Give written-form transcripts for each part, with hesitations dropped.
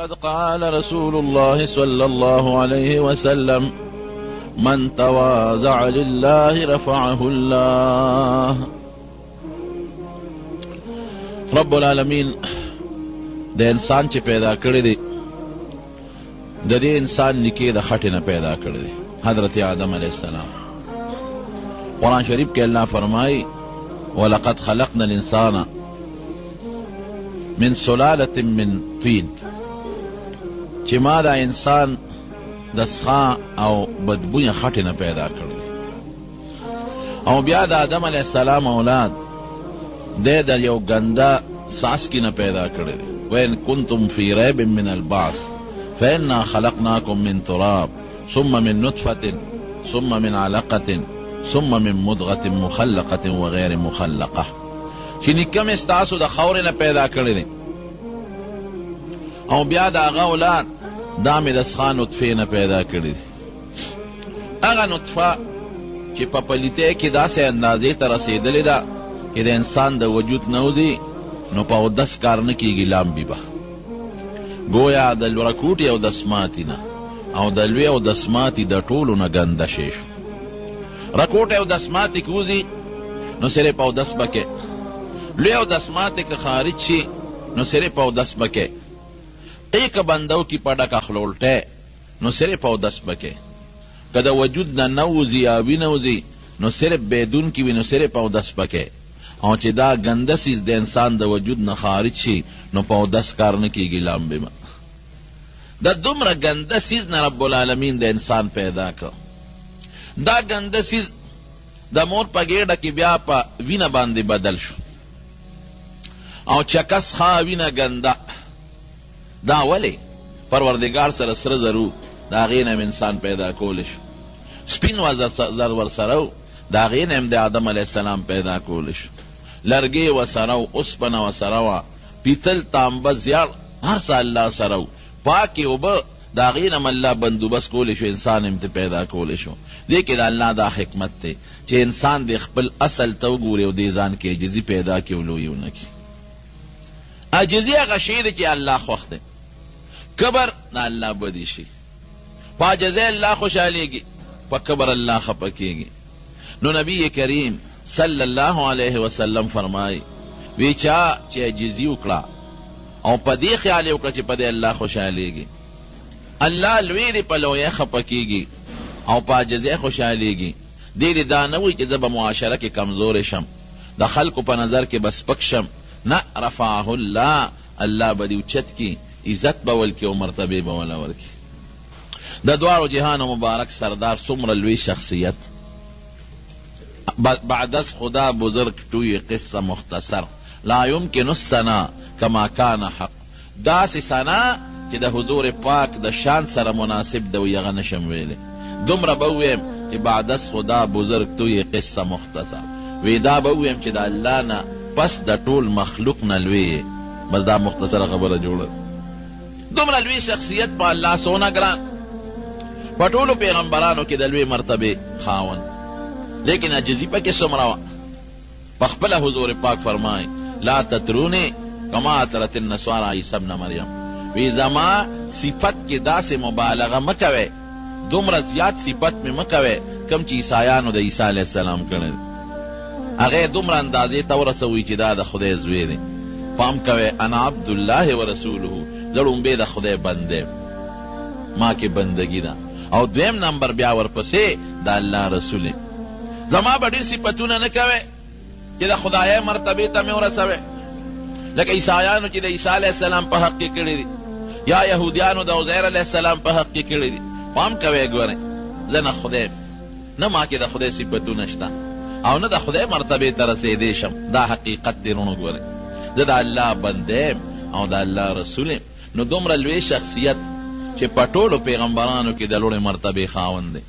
لقد قال رسول الله صلى الله عليه وسلم من تواضع لله رفعه الله. رب العالمین د انسان چې پیدا کړی دی د دې انسان نیکي د خټې نه پیدا کړی دی، حضرت آدم علیہ السلام. قرآن شریف کې اللہ فرمائی وَلَقَدْ خَلَقْنَا الْإِنسَانَ من سلالة من طین، چې ما دا انسان د سخا او بدبوی خټې نه پیدا کړی او بیا د آدم علیہ السلام اولاد د یو ګنده څاڅکي نه پیدا کړی دی. وَإِن كُنتُمْ فِي رَيْبٍ مِّنَ الْبَعْثِ فَإِنَّا خَلَقْنَاكُم مِّن تُرَابٍ ثُمَّ مِن نُّطْفَةٍ ثُمَّ مِنْ عَلَقَةٍ ثُمَّ مِن مُّضْغَةٍ مُخَلَّقَةٍ وَغَيْرِ مُخَلَّقَةٍ، چې نیکه مې ستاسو د خاورې نه پیدا کړی دی او بیا د هغه اولاد دا مې د سخا نطفې نه پیدا کړی دی. هغه نطفه چې په پلیتۍ کې داسې اندازې ته رسېدلې ده چې د انسان د وجود نه وځي نو په اودس کار نه کېږي، لامبي به گویا د رکوټې او دسماتي نه او د لوی او دسماتي د ټولو نه ګنده شی شو. رکوټې او دسماتي که وځي نو صرف اودس به کې، لوی او دسماتي که خارج شي نو صرف اودس به کې، ایک بندو کی پڑک اخلولٹے نو صرف اودس بکے، که دا وجود نا نوزی یا وی نوزی نو صرف بیدون کی وی نو صرف اودس بکے، او چې دا گنده سیز د انسان د وجود نه خارج شي نو په اودس کار نه کیږي. لامبې ما دا دومره گنده سیز نه رب العالمین د انسان پیدا کړ. دا گنده سیز د مور په ګېډه کې بیا په وینه باندې بدل شو او چکس خا وینه گنده. دا ولی پروردگار سره سره زرو دا غین هم انسان پیدا کولش، سپین وزر ور سره دا غین هم د آدم علیہ السلام پیدا کولش، لرگی و سره اوسپنه و سره پیتل تانبه زیار هر سا اللہ سره پاکی اوبه دا غین هم اللہ بندوبست کولشو، انسان هم پیدا کولشو. دیکھ دا اللہ دا حکمت تے چې انسان د خپل اصل تو ګوري او د ځان کې عجزی پیدا کولو نکی. عجزی هغه شی دی چې الله خوښ دی، کبر نا اللہ بدی شی، پا جزے اللہ خوشحالیگی، پا کبر اللہ خپکیگی. نو نبی کریم صلی اللہ علیہ وسلم فرمائی ویچا چی عجزی اکڑا او پا دی خیالی اکڑا چی پا دی اللہ خوشحالیگی، اللہ لوی دی پا لوی خپکیگی او پا جزے خوشحالیگی. دی دانوی چی زبا معاشرہ کی کمزور شم، دا خلقو پا نظر کے بس پکشم، نا رفعہ اللہ، اللہ بدی اچت کی، عزت بول کی او مرتبه بول ور کی. د دوارو جهان مبارک سردار څومره لوی شخصیت، بعد از خدا بزرگ توی قصه مختصر، لا يمكن الثنا كما كان حق. داسې ثنا چې د حضور پاک د شان سره مناسب دی یغه نشم ویلې. دومره به ویم چې بعد از خدا بزرگ توی قصه مختصر، وی دا به ویم چې د الله نه پس د ټول مخلوق نه لوی، بس دا مختصره خبره جوړه. دومره لوی شخصیت په الله سونا ګران، په ټولو پیغمبرانو کې د لوی مرتبه خاون، لیکن عجزی پکې څومره وه. په خپله حضور پاک فرمای لا تطرونی کما اطرت النصارى عیسی ابن مریم، وی زما صفت کې داسې مبالغه مکوئ، دومره زیات صفت مې مکوئ کم چې عیسایانو د عیسی علیه السلام کړی، هغه دومره اندازې ته ورسوئ چې دا د خدای زوی دی. فهم کوئ انا عبد الله ورسوله، لړم به د خدای بنده ما کې بندگی ده، او دویم نمبر بیا ورپسې د الله رسول. زما به ډېر صفتونه نه کوئ چې د خدای مرتبه ته مې ورسوئ، لکه عیسایانو چې د عیسی علیه السلام په حق کې کړي دي، یا یهودیانو د عزیر علیه السلام په حق کې کړي دي. فهم کوئ ګورئ زه نه خدای نه ما کې د خدای صفتونه شته او نه د خدای مرتبه ته رسېدی شم. دا حقیقت دی. رونو ګورئ زه د الله بنده او د الله رسول. نو دومره لوی شخصیت چې په ټولو پیغمبرانو کې د لوړې مرتبې خاوند دی،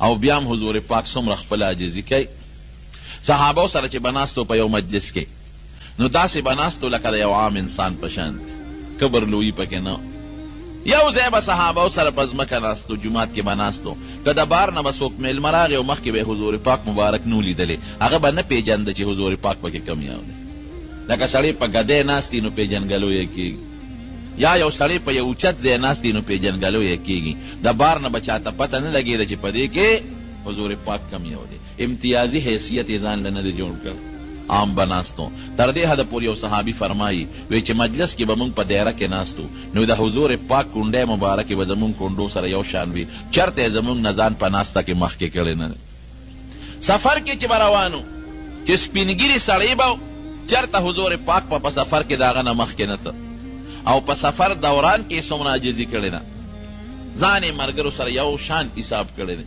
او بیا هم حضور پاک څومره خپله عاجزي کوي. صحابو سره چې بناستو په یو مجلس کې نو داسې بناستو لکه د یو عام انسان په شان، کبر لویي پکې نه. یو ځای به صحابو سره په ځمکه ناستو، جومات کې بناستو، که د بار نه به څوک میلمه راغی او مخکې به حضور پاک مبارک نو لیدلی، هغه به نه پیژنده چې حضور پاک پکې کم یو دی. لکه سړی په ګدۍ ناست نو پیژنګلو یې کېږي، یا یو سړی په یو اوچت ځای ناست دی نو پیژنګلو یې کېږي، د بار نه به چاته پته نه لګېده چې په دې کې حضور پاک کم یو دی. امتیازي حیثیت یې ځان له نه دی جوړ کړ، عام به ناستو. تر دې حده پورې یو صحابي فرمایي وی چې مجلس کې به موږ په دایره کې ناستو نو د حضور پاک کونډۍ مبارکې به زموږ کونډو سره یو شان وي، چرته یې زموږ نه ځان په ناسته کې مخکې کړی نه دی. سفر کې چې به روانو چې سپینګیري سړی به چرته حضور پاک په سفر کې د هغه نه مخکې نه ته، او په سفر دوران کې څومره عاجزي کړې نه، ځان یې ملګرو سره یو شان حساب کړی دی.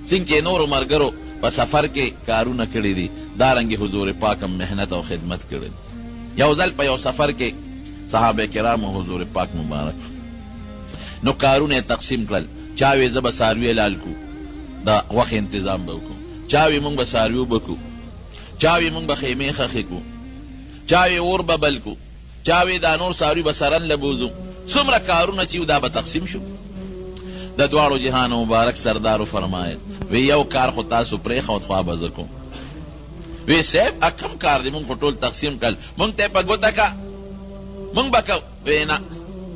څنګه چې نورو ملګرو په سفر کې کارونه کړي دي دارنګې حضور پاک هم محنت او خدمت کړی دی. یو ځل په یو سفر کې صحابه کرامو حضور پاک مبارک نو کارونه یې تقسیم کړل. چا وی زه به څاروي لال کو، د وخت انتظام به وکړو، چا وی موږ به څاروي اوبه کو، چا وی موږ به خیمې خښې کو، چا وی اور به بل کو، چا وی دا نور څاروي به سرن لبوزو. څومره کارونه چې دا به تقسیم شو. د دواړو جهانو مبارک سردارو فرمایل وی یو کار خو تاسو پرېښود خوا به زه کوم. وی صاحب کم کار دی، مونږ خو ټول تقسیم کړل، مونږ ته یې په ګوته که مونږ به کوو. وی نه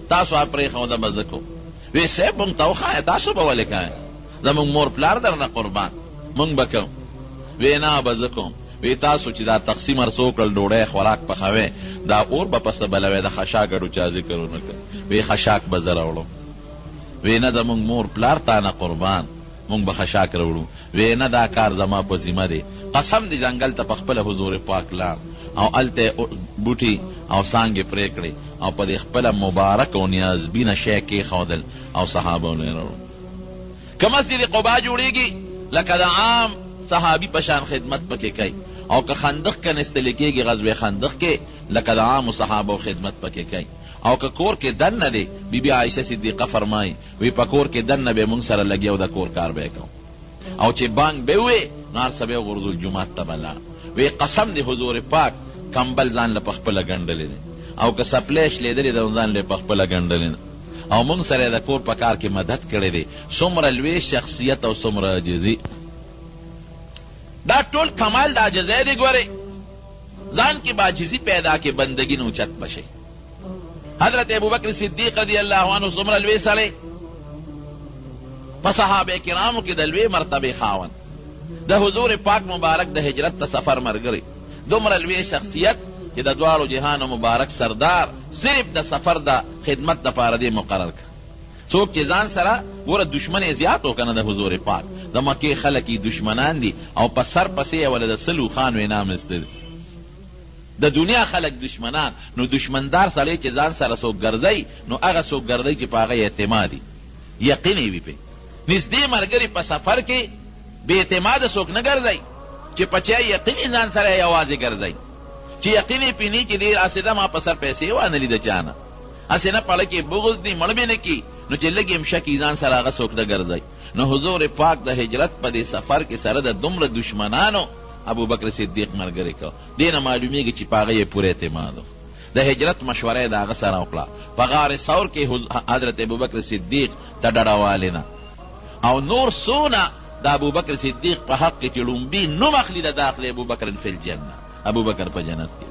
تاسو پرېښوده به زه کوم. وی صاحب مونږ ته وښایه تاسو به ولې کوئ، زمونږ مور پلار در نه قربان، مونږ به کوو. وی نه به زه کوم. وی تاسو چې دا تقسیم هر څه وکړل، ډوډۍ خوراک پخوئ، دا اور به پسه بلوئ، د خشاکړو چا ذکر ونه کړ. وی خشاک به زه راوړم. وی نه زمونږ مور پلار تا نه قربان، مونږ به خشاک راوړو. وی نه دا کار زما په ذمه دی. قسم دی ځنګل ته په خپله حضور پاک لاړ او هلته بوټي او څانګې پرې کړې او په دې خپله مبارک او نیازبینه شی کېښودل او صحابهونه یې راوړل. که مسجد قبا جوړېږي لکه د عام صحابي په شان خدمت پکې کوي، او که خندق کنستلی کېږي غزوې خندق کې لکه د عامو صحابو خدمت پکې کوي. او که کور کې دننه دی، بی بی عایشه صدیقه فرمایي وی په کور کې دننه به موږ سره لګي او د کور کار به یې کوو، او چې بانګ به ووی نو هر څه به یې غورځول جومات ته به لاړ. وی قسم دی حضور پاک کمبل ځان له په خپله ګنډلی دی، او که سپلی شلېدلې ده نو ځان له یې په خپله ګنډلی ده، او موږ سره یې د کور په کار کې مدد کړی دی. څومره لوی شخصیت او څومره عاجزي، دا ټول کمال د عاجزۍ دی. ګورئ ځان کې به عاجزي پیدا کې بندګي نه اوچت بشي. حضرت ابوبکر صدیق رضی اللہ عنہ څومره لوی سړی په صحابه کرامو کې د لوی مرتبې خاوند، د حضور پاک مبارک د هجرت ته سفر ملګری، دومره لوی شخصیت چې د دواړو جهانو مبارک سردار صرف د سفر د خدمت دپاره دې مقرر کړ. څوک چې ځان سره ګوره دشمن یې زیات و که نه د حضور پاک، د مکې خلک یې دشمنان دي او په سر پسې یې وله د سلو خان وینام استه دی، د دنیا خلک دشمنان. نو دشمندار سړی چې ځان سره څوک ګرځئ نو هغه څوک ګرځئ چې په هغه اعتمادي یقین یې وي پې. نږدې ملګري په سفر کې بې اعتماده څوک نه ګرځئ چې په چا یقین ځان سره یوازې ګرځئ، چې یقین یې پې نه چې ډېر اسېده ما په سر پیسې وانهلي د چا نه، هسې نه پړه کې بغض دي مړ مې نه کي نو چې لږ یم شکي ځان سره هغه څوک نه ګرځئ. نو حضور پاک د هجرت په دې سفر کې سره د دومره دشمنانو ابو بکر صدیق ملګری کو. دې نه معلومیږي چې په هغه یې پوره اعتماد و. د هجرت مشوره یې د هغه سره وکړه. په غار ثور کې حضرت ابوبکر صدیق ته ډډه نه او نور څونه د ابوبکر صدیق په حق کې چې لومبي نوم اخلي د داخل ابوبکر فی الجنه، ابوبکر په جنت کې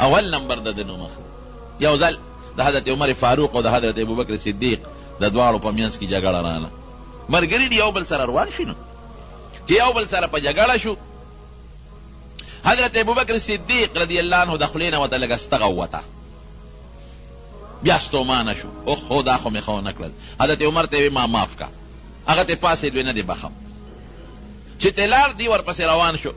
اول نمبر د نوم اخلي. یو ځل د حضرت عمر فاروق او د حضرت ابوبکر صدیق د دواړو په منځ کې جګړه راغله. ملګري دي یو بل سره روان شي نو چې یو بل سره په جګړه شو، حضرت ابوبکر صدیق رضی الله عنه د خولې نه ورته لږه ستغه ووته، بیا ستومانه شو، اوهو دا خو مې ښه ونه کړل. حضرت عمر ته یې ما معاف کا، هغه ته پاسېد وی نه دې بخم. چې ته لاړ دی ورپسې روان شو،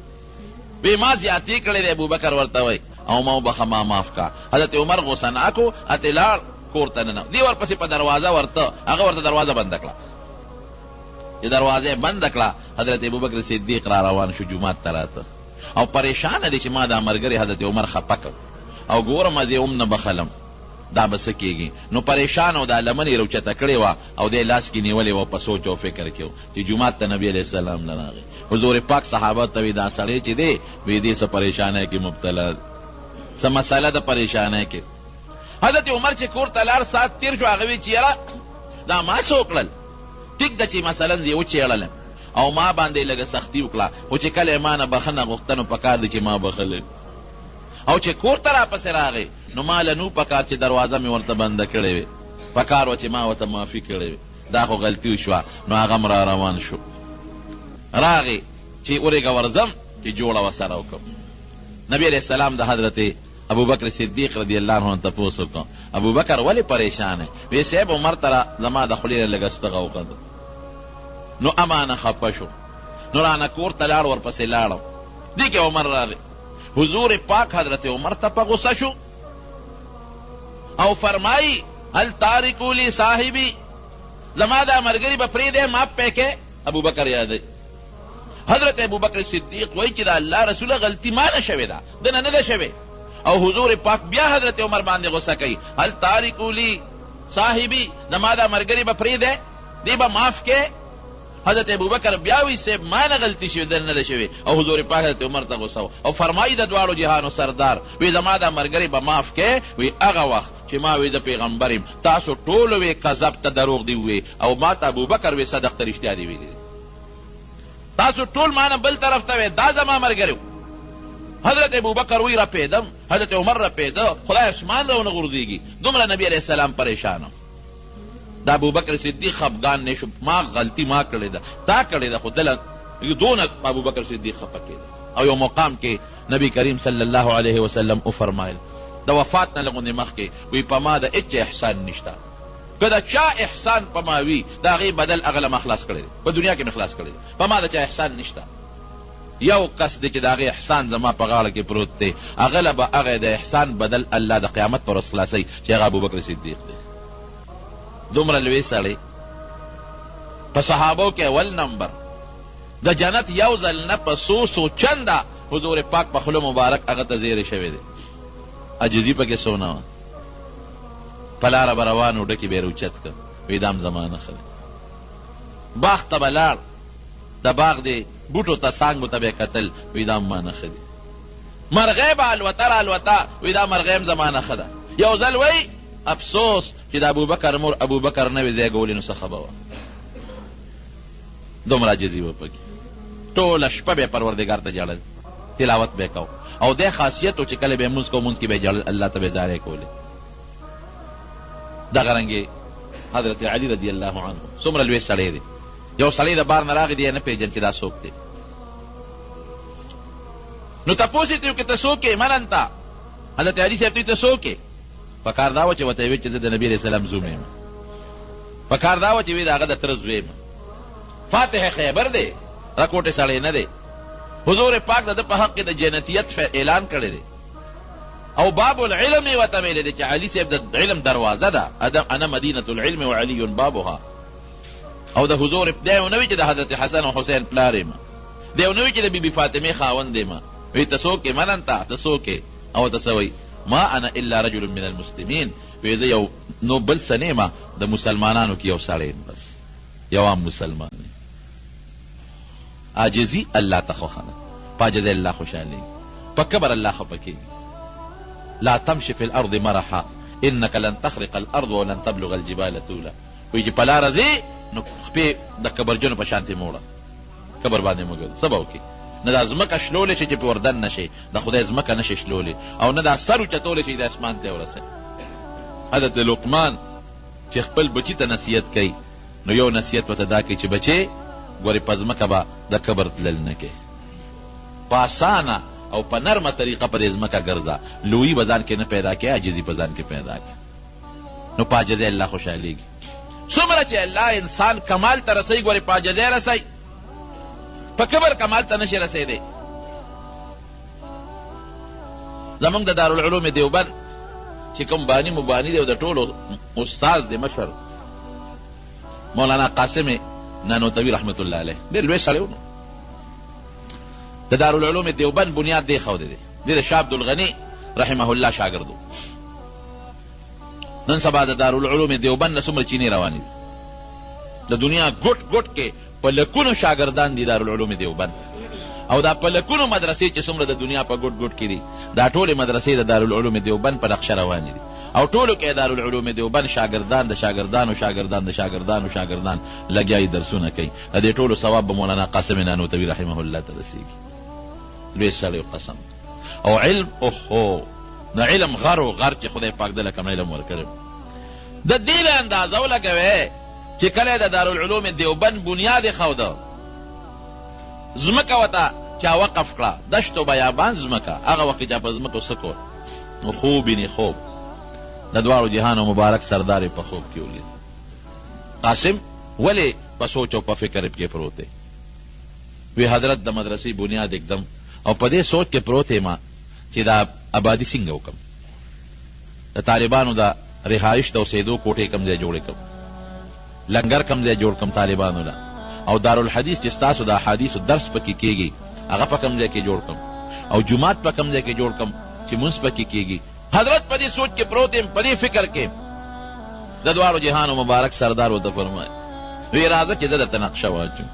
وی ما زیاتې کړې دی ابوبکر ورته وی او ما وبخه ما معاف کا. حضرت عمر غوسه ناک و، ته لاړ کور ته ننه دی ورپسې په دروازه ورته هغه ورته دروازه بنده کړه. چې دروازه یې بنده کړه حضرت ابوبکر صدیق را روان شو جومات ته راته او پریشانه دی چې ما دا ملګری حضرت عمر خفه کړ او ګورم زه هم نه بخلم دا به څه کېږي. نو پریشان او دا لمن یې روچته کړې وه او دی لاس کې نیولې وه په سوچ او فکر کې و چې جومات ته نبي علیه السلام نه راغی. حضور پاک صحابه ته وی دا سړی چې دی وی دې څه پریشانۍ کې مبتلا څه مسله د پریشانۍ کې. حضرت عمر چې کور ته لاړ ساعت تېر شو، هغه وی چې یاره دا ما څه وکړل، ټیک ده چې مثلا زه یې وچېړلم او ما باندې لږه سختي وکړه، خو چې کله یې ما نه بخښنه غوښته نو پکار دی چې ما بخلی، او چې کور ته راپسې راغی نو ماله نو پکار چې دروازه مې ورته بنده کړې وې، پکار وه چې ما ورته معافي کړې وې، دا خو غلطي وشوه. نو هغه م را روان شو، راغې چې ورېږه ورځم چې جوړه ورسره وکړم. نبی علیہ السلام د حضرت ابوبکر صدیق رضی الله عنه تپوس وکړ، ابوبکر ولې پریشان یې؟ وی صاحب عمر ته زما د خولې نه لږ استغه وکړه. نو امانه خفه شو، نو رانه کور ته لاړ، ورپسې لاړم. دې کې عمر راغی، حضور پاک حضرت عمر ته په غصه شو او فرمایی هل تارکو لی صاحبی، زما دا ملګري به پرېږدی معاف پې کې؟ ابوبکر یادوي. حضرت ابوبکر صدیق وایي چې د الله رسوله غلطي ما نه شوې ده، دنه نه ده شوې. او حضور پاک بیا حضرت عمر باندې غصه کوي، هل تارکو لی صاحبی، زما دا ملګري به پرېږدی، دی به معاف کې؟ حضرت ابوبکر بیا وی صاحب ما نه غلطي شوې، دنه نه ده شوې. او حضور پاک حضرت عمر ته غصه و او فرمایي د دواړو جهانو سردار، وی زما دا ملګري به معاف کې؟ وی هغه وخت چې ما وی زه پیغمبر یم، تاسو ټولو وی کذب ته دروغ دی وی، او ما ته ابوبکر وی صدق ته رښتیا دی ویلي، تاسو ټول ما نه بل طرف ته وی، دا زما ملګری و. حضرت ابوبکر وی رپېدم، حضرت عمر رپېده، خدای اسمان راونه غورځېږي. دومره نبی علیہ السلام پریشان و. دا ابوبکر صدیق خفګان نه شو، ما غلطي ما کړې ده، تا کړې ده، خو دله دونه ابوبکر صدیق خفه کېده. او یو مقام کې نبی کریم صلی الله علیه وسلم وفرمایل د وفات نه لږ مخکې، وی په ما د هېڅ احسان نشته، که د چا احسان په ما وي د هغې بدل هغه له ما خلاص کړی دی، په دنیا کې مې خلاص کړی دی، په ما د چا احسان نشته. یو کس دی چې د هغې احسان زما په غاړه کې پروت دی، هغه له به هغه د احسان بدل الله د قیامت پر ورځ خلاصوي، چې هغه ابوبکر صدیق دی. دومره لوی سړی په صحابو کې اول نمبر، د جنت یو ځل نه په څو چنده حضور پاک په خوله مبارک هغه ته زیری شوی دی. عجزي پکې سونه وه، په لاره به روان و، ډکې به یې روچت کړ، وی دام زما نښه دی. باغ ته به لاړ، د باغ د بوټو ته څانګو ته به یې کتل، وی دا ما نښه دی. مرغۍ به الوته را الوته، وی دا مرغۍ هم زما نښه ده. یو ځل وی افسوس چې د ابوبکر مور ابوبکر نه وي ځای ګولې، نو څه به وه. دومره عجزي وه پکې، ټوله شپه به یې پروردګار ته جړل، تلاوت به یې کو. او دې خاصیت و چې کله به یې مونځ کو، مونځ کې به یې جړل، الله ته به یې زارۍ کولې. دغه رنګې حضرت علي رضی الله عنه څومره لوی سړی دی. یو سړی د بار نه راغی، دی یې نه پېژن چې دا څوک دی. نو تپوس یې کوي چې ته څوک یې؟ من انت؟ حضرت علي صاحب ته څوک یې؟ پکار دا وه چې ورته یې ویل چې زه د نبي علیه السلام زوم یم. پکار دا وه چې وی د هغه د تره زوی یم. فاتح خیبر دی، راکوټې سړی نه دی. حضور پاک د ده په حق کې د جنتیت اعلان کړی دی. او باب العلم یې ورته ویلی دی چې علي صاحب د علم دروازه ده، انا مدینة العلم وعلي بابها. او د حضور دی یو نه وي چې د حضرت حسن او حسین پلار یم، دی یو نه وي چې د بیبي فاطمې خاوند یم. وی ته څوک یې؟ من انت؟ ته څوک یې؟ او ته څه وایي؟ ما انا الا رجل من المسلمین، وی زه یو نو بل څه نه یم، د مسلمانانو کې یو سړی یم، بس یو عام مسلمان یم. عاجزي الله ته خوښه ده، په عاجزۍ الله خوشحالېږي، په کبر الله خفه کېږي. لا تمشي في الارض مرحا انك لن تخرق الارض ولن تبلغ الجبال طولا. وی چې په لاره ځې نو خپې د کبرجنو په شانتې موړه، کبر باندې مه ګرځه. څه به وکړي؟ نه دا ځمکه شلولی شي چې په وردن نه شي، د خدای ځمکه نه شي شلولی، او نه دا سر اوچتولی شي د اسمان ته ورسوي. حضرت لقمان چې خپل بچي ته نصیحت کوي، نو یو نصیحت ورته دا کوي چې بچې ګورې په ځمکه به د کبر تلل نه کوې، په اسانه او په نرمه طریقه په دې ځمکه ګرځه، لویي به ځان کې نه پیدا کوې، عاجزي په ځان کې پیدا کوې. نو په عاجزۍ الله خوشحالېږي. څومره چې الله انسان کمال ته رسوي، ګورې په عاجزۍ رسوي، په کبر کمال ته نشي رسېدی. زمونږ د دارالعلوم دیوبند چې کوم بانی مبانی دی او د ټولو استاد دی مشر، مولانا قاسم نانوتوي رحمت الله علیه، ډېر لوی سړی و. د دارالعلوم دیوبند بنیاد دی ښودی دی، دی د شاه عبدالغني رحمه الله شاګرد و. نن سبا د دارالعلوم دیوبند نه څومره چینې روانې دي، د دنیا ګوټ ګوټ کې په لکونو شاګردان دي دارالعلوم دیوبند. او دا په لکونو مدرسې چې څومره د دنیا په ګوټ ګوټ کې دي، دا ټولې مدرسې د دارالعلوم دیوبند په نقشه روانې دي. او ټولو کې دارالعلوم دیوبند شاګردان د شاګردانو شاګردان د شاګردانو شاګردان لګیایي درسونه کوي. د دې ټولو ثواب به مولانا قاسم نانوتوي رحمه الله ته رسېږي. لوی سړی قسم. او علم اوهو د علم غر و غر چې خدای پاک دله کوم علم ورکړی د دې له اندازه ولګوې چې کله د دارالعلوم دیوبند بنیاد ښوده ځمکه ورته چا وقف کړه دشت و بیابان ځمکه هغه وخت چا په ځمکو څه کول نو خوب یې خوب د دواړو جهانو مبارک سردار یې په خوب کې ولید قاسم ولې په سوچ او په فکر کې پروت دی وی حضرت د مدرسې بنیاد اکدم او په دې سوچ کې پروت ما چې دا آبادي څنګه وکم د طالبانو د رهایش د اوسېدو کوټې کم ځای جوړې کړم لنګر کم ځای جوړ کړم طالبانو له او دارالحدیث چې ستاسو د احادیثو درس پکې کېږي هغه په کم ځای کې جوړ کړم او جومات په کم ځای کې جوړ کړم چې مونځ پکې کېږي حضرت په دې سوچ کې پروت یم په دې فکر کې د دواړو جهانو مبارک سردار ورته فرمایي وی راځه چې زه درته نقشه واچوم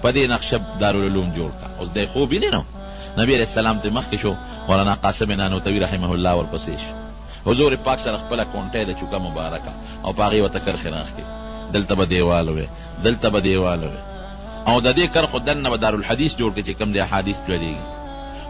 په دې نقشه دارالعلوم جوړ کړه اوس دی خوب وینې نو نبی علیه السلام ته مخکې شو مولانا قاسم نانوتوي رحمه الله ورپسې شو حضور پاک سره خپله کونټۍ د چوکه مبارکه او په هغې ورته کرښې راښکې دلته به دیوال وی دلته به دیوال وی او د دې کرښو دننه به دارالحدیث جوړ کړي چې کوم دی احادیث تللېږي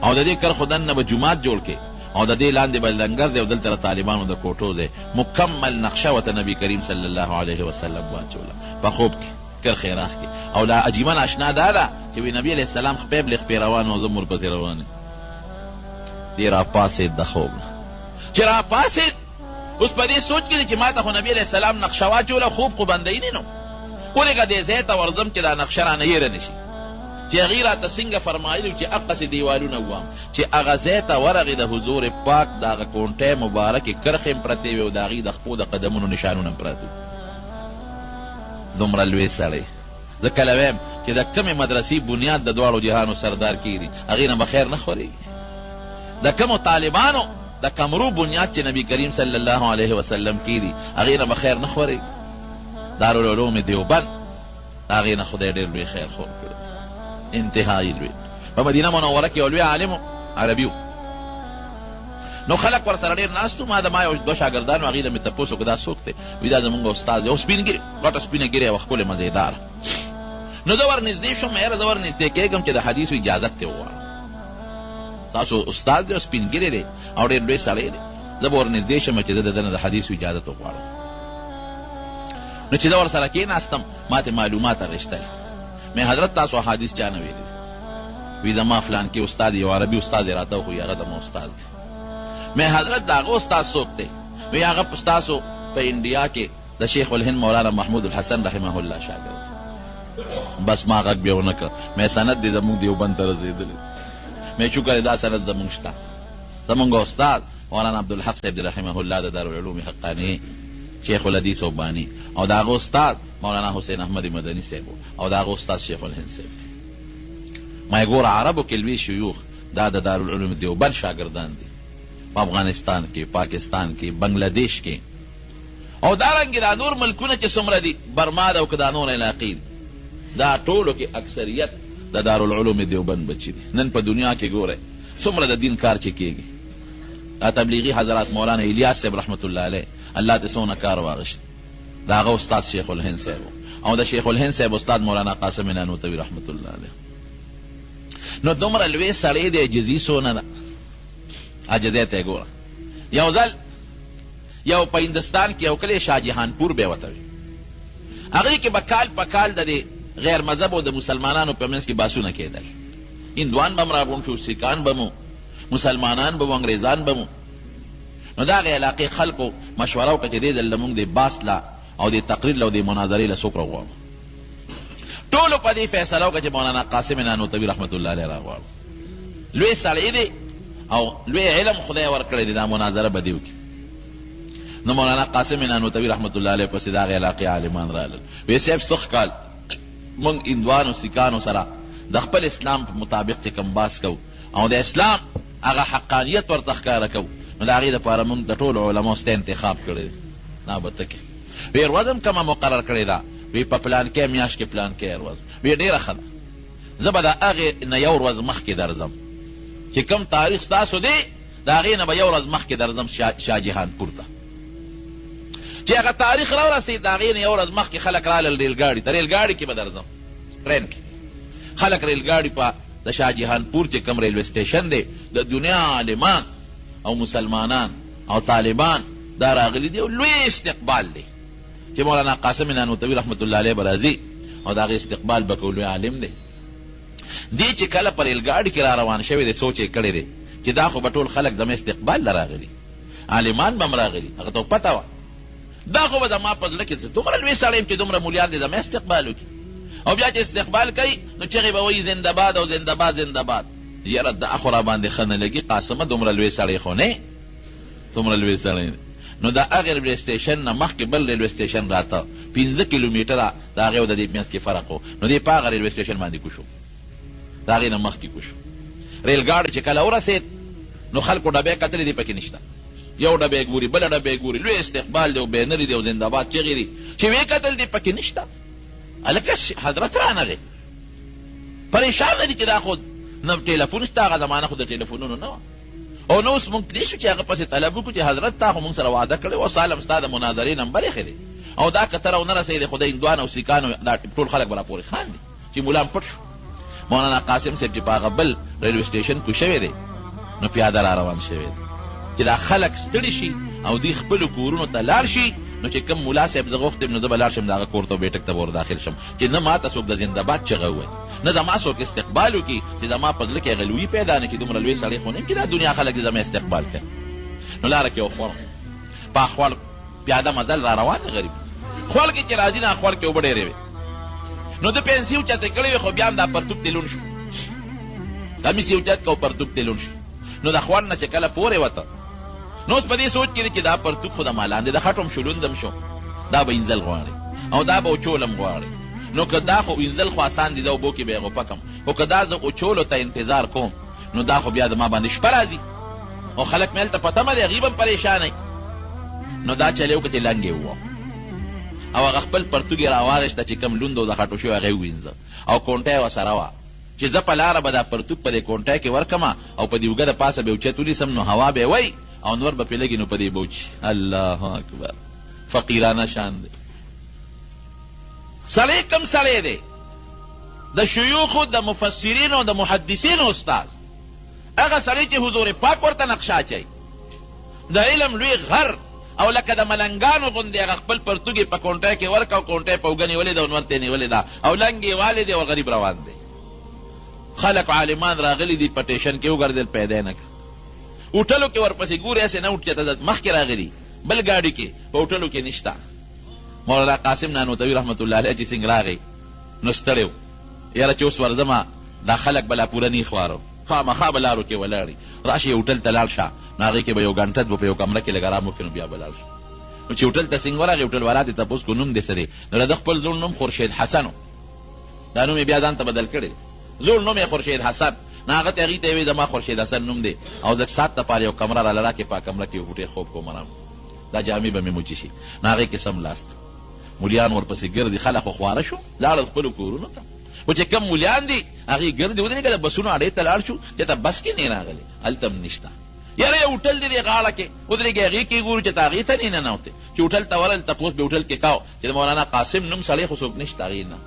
او د دې کرښو دننه به جومات جوړ کړي او د دې لاندې به لنګر دی او دلته د طالبانو د کوټو دی مکمل نقشه ورته نبي کریم صلی الله علیه وسلم واچوله په خوب کې کرښې راښکې او لا عجیبه ناشنا دا ده چې وی نبي علیه السلام خپې بلې روان او زه هم ورپسې روان یم دې راپاڅېد د خوب نه چې راپاڅېد اوس په دې سوچ کې دی چې ما ته خو نبي علیه السلام نقشه واچوله خوب خو بندوي نه نو ولېږه دې ځای ته ورځم چې دا نقشه رانه هېره نه شي چې هغې راته څنګه فرمایلي چې هغسې دیوالونه ووام چې هغه ځای ته ورغې د حضور پاک د هغه کونټۍ مبارکې کرښې هم پرتې وې او د هغې د خپو د قدمونو نشانونه هم پراته دومره لوی سړی زه کله ویم چې د کمې مدرسې بنیاد د دواړو جهانو سردار کېږي هغې نه به خیر نه خورېږي د کمو طالبانو د کمرو بنیاد چې نبی کریم صلی الله علیه وسلم کېږي هغې نه به خیر نه خورېږي دارالعلوم دیوبند هغې نه خدای ډېر لوی خیر خور کړی انتهایی لوی په مدینه منوره کې یو لوی عالم عربي و نو خلک ورسره ډېر ناست ما یو دوه شاګردان و هغې له مې تپوس وکړو دا څوک دی وایي دا زمونږ استاد دی او سپین ګیرې غټه سپینه ګیرې وه ښکلې مزېداره نو زه ورنږدې شوم یاره زه ورنږدې کېږم چې د حدیثو اجازت ترې وغواړم ستاسو استاد دی او سپین ګیرې دی او ډېر لوی سړی دی زه به ورنږدې شم چې زه د ده نه د حدیثو اجازت وغواړم نو چې زه ورسره کېناستم ما ته معلومات اخیستل مې حضرت تاسو احادیث چا نه ویلي وی زما فلان کې استاد یو عربي استاد یې راته وښوي هغه زما استاد دی مې حضرت د هغه استاد څوک دی وی هغه ستاسو په انډیا کې د شیخ الهند مولانا محمود الحسن رحمه الله شاګرد بس ما غږ بیا ونه کړ مې سند دی زمونږ دیوبند ته رسېدلی مې شکر دا سند زمونږ شته زمونږ استاد مولانا عبدالحق صاحب دی رحمه الله د دارالعلوم حقاني شیخ الحدیث او بانی او د هغه استاد مولانا حسین احمد مدني صاحب او د هغه استاد شیخ الهند صاحب دی ما یې ګوره عربو کې لوی شیوخ دا د دارالعلوم دیوبند شاګردان دي په افغانستان کې پاکستان کې بنګلادیش کې او دارنګې دا نور ملکونه چې څومره دي برما ده او که دا نور علاقې دي دا ټولو کې اکثریت د دارالعلوم دیوبند بچي دي نن په دنیا کې ګوره څومره د دین کار چې کېږي دا تبلیغي حضرات مولانا الیاس صاحب رحمت الله علیه الله ته څونه کار واغشت د هغه استاد شیخ الهند صاحب او د شیخ الهند صاحب استاد مولانا قاسم نانوتوي رحمت الله علیه نو دومره لوی سړی دی عجزي څونه ده عجزۍ ته یې ګوره یو ځل یو په هندوستان کې یو کلی شاهجهانپور به یې ورته وي هغې کې به کال په کال د دې غیر مذهب او د مسلمانانو په منځ کې بحثونه کېدل هندوان به هم راغونډ شو سیکان به مو مسلمانان به مو انګریزان به مو نو د هغې علاقې خلکو مشوره وکړه چې دې ځل لمونږ د بحث له او د تقریر له او د مناظرې له څوک راغواړو ټولو په دې فیصله وکړه چې مولانا قاسم نانوتوي رحمت الله علیه راغواړو لوی سړی دی او لوی علم خدای ورکړی دی دا مناظره به دې وکړي نو مولانا قاسم نانوتوي رحمت الله علیه پسې د هغې علاقې عالمان رالل وی صاحب سخ کال موږ هندوانو سیکانو سره د خپل اسلام په مطابق چې کوم بحث کوو او د اسلام هغه حقانیت ورته ښکاره کوو نو د هغې دپاره موږ د ټولو علماو سته انتخاب کړی دی نه به ته کې وی ورځ هم کومه مقرر کړې ده وی په پلانکۍ میاشت کې پلانکۍ ورځ وی ډېره ښه ده زه به د هغې نه یو ورځ مخکې درځم چې کوم تاریخ ستاسو دی د هغې نه به یو ورځ مخکې درځم شاهجهانپور ته چې هغه تاریخ راورسېد د هغې نه یو ورځ مخکې خلک رالل ریلګاډي ته ریلګاډي کې به درځم ټرین کې خلک ریلګاډي په د شاهجهانپور چې کوم ریلوے سټیشن دی د دنیا عالمان او مسلمانان او طالبان دا راغلي دي او لوی استقبال دی چې مولانا قاسم نانوتوي رحمت الله علیه برازي او دا غي استقبال بکول لوی عالم دی. دی چې کله پر ریلګاډي کې را روان شوی دی سوچ یې کړی دی چې دا خو به ټول خلک زما استقبال لراغلي، عالمان به م راغلي، هغه ته پته وه دا خو به زما په زړه کې دومره لوی سړی یم چې دومره مولیان دي زما استقبال وکړي، او بیا چې استقبال کوي نو چغې به وایي زنده‌باد او زنده‌باد زنده‌باد. یاره دا خو را باندې ښه نه لګي قاسمه، دومره لوی سړی خو نه دومره لوی سړی. نو دا هغې ریلوې سټیشن نه مخکې بل ریلوې سټیشن راته 15 کیلومیټره د هغې او د دې منځ کې فرق و. نو دی په هغه ریلوې سټیشن باندې کوشو، د هغې نه مخکې کوشو. ریلګاډي چې کله ورسېد نو خلکو ډبې کتلې دي پکې نشته، یو ډبې ګوري بله ډبې ګوري، لوی استقبال دی او بینرې دی او زنده‌باد چغې دي چې ویې کتل دي پکې نشته. هلکه حضرت رانغی پریشانه دي چې دا خو نه ټلیفون شته، هغه زمانه خو د ټلیفونونو نه وه، او نو اوس مونږ تلی شو چې هغه پسې طلب وکړو چې حضرت تا خو مونږ سره وعده کړې و، سالم ستا د مناظرې نمبر ایښی دی او دا که ته راونه رسېدې خو د هندوان او سیکانو دا ټول خلک به راپورې خاندي چې ملا پټ شو. مولانا قاسم صاحب چې په هغه بل ریلوې سټیشن کو شوی دی نو پیاده را روان شوی دی چې دا خلک ستړي شي او دوی خپلو کورونو ته لاړ شي. نو چې کوم ملا صاحب زه غوښتم نو زه به لاړ شم د هغه کور ته بیټک ته به ور داخل شم چې نه ماته څوک د زنده‌باد چغه ووایي، نه زما څوک استقبال وکړي چې زما په زړه کې هغه لویي پیدا نه کړي، دومره لوی سړی خو نه یم چې دا دنیا خلک دې زما استقبال کوي. نو لاره کې وخوړم په اخوړ پیاده مزل را روان دی غریب، خوړ کې چې راځي نه اخوړ کې اوبه ډېرې وې، نو د پنسي اوچتې کړې وې خو بیا هم دا پرتوک ته لوند شو، کمیس یې اوچت که او پرتوک ته لوند شو. نو د خوړ نه چې کله پورې وته نو اوس په دې سوچ کې چې دا پرتوک خو د مالان دی، د خټم شو لوندم شو، دا به انزل غواړي او دا به اوچولم غواړي. نو که دا خو انزل خو آسان دي، دا اوبو کې به یې غوپه کم، خو که دا زه اوچولو ته انتظار کوم نو دا خو بیا زما باندې شپه راځي او خلک مې هلته په تمه دی، هغوی به هم پریشانوي. نو دا چلی وکړه چې لنګ یې ووم او هغه خپل پرتوګ یې راواغېسته چې کوم لوند او د خټو شوی هغه یې ووینځه او کونټه یې ورسره وه چې زه په لاره به دا پرتوګ په دې کونټه کې ورکمه او په دې اوږه د پاسه به یې اوچت ونیسم نو هوا به یې وی او نور به پرې لګي نو په دې به وچي. الله اکبر، فقیرانه شان دی. سړی کم سړی دی؟ د شیوخو د مفسرینو او د محدثینو استاد، هغه سړی چې حضور پاک ورته نقشه اچوي، د علم لوی غر او لکه د ملنګانو غوندې هغه خپل پرتوګ یې په کونټه کې ورکه او کونټه یې په اوږه نیولې ده او نور ته یې نیولې ده او لنګ یې والې دی او غریب روان دی. خلک عالمان راغلي دي په ټیشن کې وګرځېدل پیدا یې نه کړه، هوټلو کې ورپسې ګورې هسې نه اوټکېته مخکې راغلي بل ګاډي کې په هوټلو کې نشته. مولانا قاسم نانوتوي رحمت الله علیه چې څنګه راغی نو ستړی و، یاره چې اوس ورځمه دا خلک به لا پوره نیخ وارو خامخا به لارو کې ولاړي، راشي هوټل ته لاړ شه نو هغې کې به یو ګنټه به په یو کمره کې لږ ارام وکړي نو بیا به لاړ شو. نو چې هوټل ته څنګه ورغی هوټل والا دې تپوس کو نوم دې څه دی؟ نو د خپل زوړ نوم خورشید حسن و، دا نوم یې بیا ځان ته بدل کړی، زوړ نوم یې خورشید حسن. نو هغه ته هغې ته یې وایي زما خورشید حسن نوم دی او د سات دپاره یو کمره راله راکړې، په کمره کې یو بوټی خوب کوم ارام، دا جامې به مې موچي شي. نو هغې کې سم لاست مولیان ورپسې ګرځي، خلک خو خواره شو لاړل خپلو کورونو ته، خو چې کم مولیان دي هغې ګرځي. ودرېږه د بسونو اډې ته لاړ شو چې ته بس کې نه راغلی، هلته هم نشته. یاره یو هوټل دی دې غاړه کې ودرېږه هغې کې ګورو چې ته هغې ته نه ننوتې، چې هوټل ته ورغلل تپوس به هوټل کې کاو چې د مولانا قاسم نوم سړی خو څوک نشته هغې نه،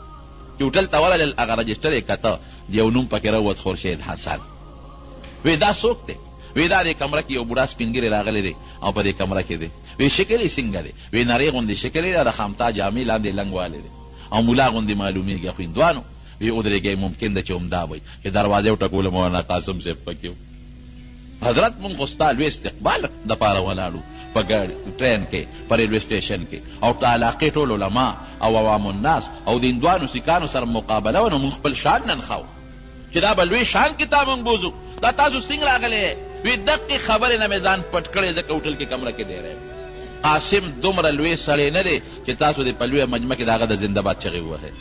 چې هوټل ته ورغلل هغه رجسټر یې کته د یو نوم پکې راووت خورشید حسن. وی دا څوک دی؟ وی دا دې کمره کې یو بوډا سپین ږیری راغلی دی او په دې کمره کې دی. وی شکل یې څنګه دی؟ وی نرۍ غوندې شکل یې د خامتا جامې لاندې لنګ والی دی او ملا غوندې معلومېږي، خو هندوانو. وی ودرېږئ ممکن ده چې همدا وی چې دروازه یې وټکوله مولانا قاسم صاحب پکې و. حضرت مونږ خو ستا لوی استقبال دپاره ولاړو په ګاډي ټرین کې په ریلوې سټیشن کې او د علاقې ټول علما او عوام الناس او د هندوانو سیکانو سره مقابله و، نو مونږ خپل شان ننښاو چې دا به لوی شان کې تا مونږ بوزو. دا تاسو څنګه راغلی؟ وی دقې خبرې نه مې ځان پټ کړی ځکه هوټل کې کمره کې دی. قاسم دومره لوی سړی نه دی چې تاسو د په لویه مجمع کې د هغه د زنده‌باد چغې ووهئ.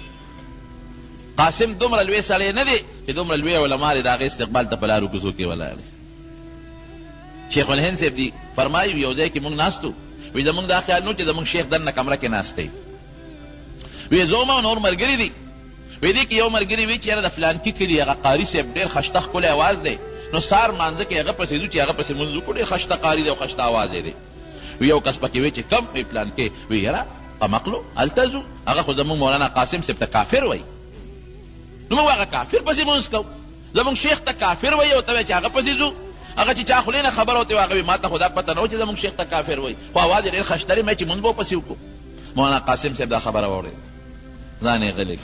قاسم دومره لوی سړی نه دی چې دومره لوی علما دي د هغې استقبال ته په لارو کوڅو کې ولاړ دي. شیخ الهند صاحب دي فرمایي یو ځای کې مونږ ناستو، وی زمونږ دا خیال نو چې زمونږ شیخ دننه کمره کې ناست دی. وی زه ما نور ملګري دي، وی دې کې یو ملګري وی چې یاره د فلانکي کلي هغه قاري صاحب ډېر خشته ښکلی اواز دی، نو سار مانځه کې هغه پسې ځو چې هغه پسې مونځ وکړو، ډېر خشته قاري دی او خشته اواز یې دی. وی یو کس پکې وی چې کم وی پلانکې، وی یاره په مقلو هلته ځو، هغه خو زمونږ مولانا قاسم صاحب ته کافر وی، نو موږ هغه کافر پسې مونځ کوو، زمونږ شیخ ته کافر وی او ته وی چې هغه پسې ځو. هغه چې چا خولې نه خبره وتې وي هغه وي ما ته خو دا پته نه و چې زموږ شیخ ته کافر وایي، خو اواز یې ډېر خشتري مې چې مونځ به ورپسې وکړو. مولانا قاسم صاحب دا خبره واورېده، ځان یې غلی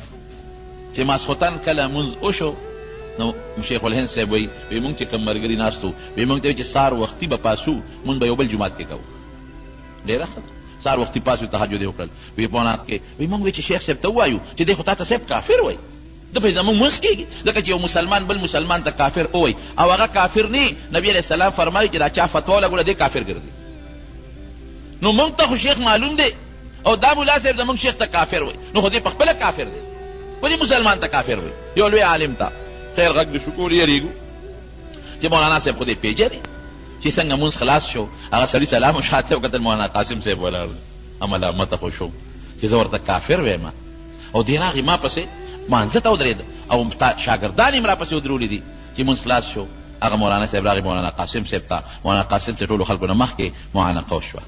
چې ماسخوتن کله مونځ وشو نو شیخ الهند صاحب وایي مونږ چې کوم ملګري ناست وو مونږ ته وایي چې سهار وختي به پاسو مونځ به یو بل جومات کې کوو. ډېره ښه سهار وختي پاسو تهجد یې وکړل. وی په نعت کې وی مونږ وایي چې شیخ صاحب ته ووایو چې دی خو تا ته صاحب کافر وایي، د په زموږ مونځ کېږي ځکه چې یو مسلمان بل مسلمان ته کافر ووایي او هغه کافر نه. نبي علیه السلام فرمایي چې دا چا فتوا ولګوله دی کافر ګرځي. نو مونږ ته خو شیخ معلوم دی او دا ملا صاحب زموږ شیخ ته کافر وایي، نو خو دی په خپله کافر دی، ولې مسلمان ته کافر وایي؟ یو لوی عالم ته خیر غږ د شکور یېرېږو چې مولانا صاحب خو دې پېژني چې څنګه مونځ خلاص شو هغه سړي سلام و شاته وکتل مولانا قاسم صاحب ولاړ ملامته خو شو چې زه ورته کافر ویم او دې راغی ما پسې مانځه ته ودرېد او شاګردان یې راپسې ودرولي دي چې مونځ خلاص شو. هغه مولانا صاحب راغی مولانا قاسم صاحب ته، مولانا قاسم صاحب ټولو خلکو نه مخکې معانقه وشوه،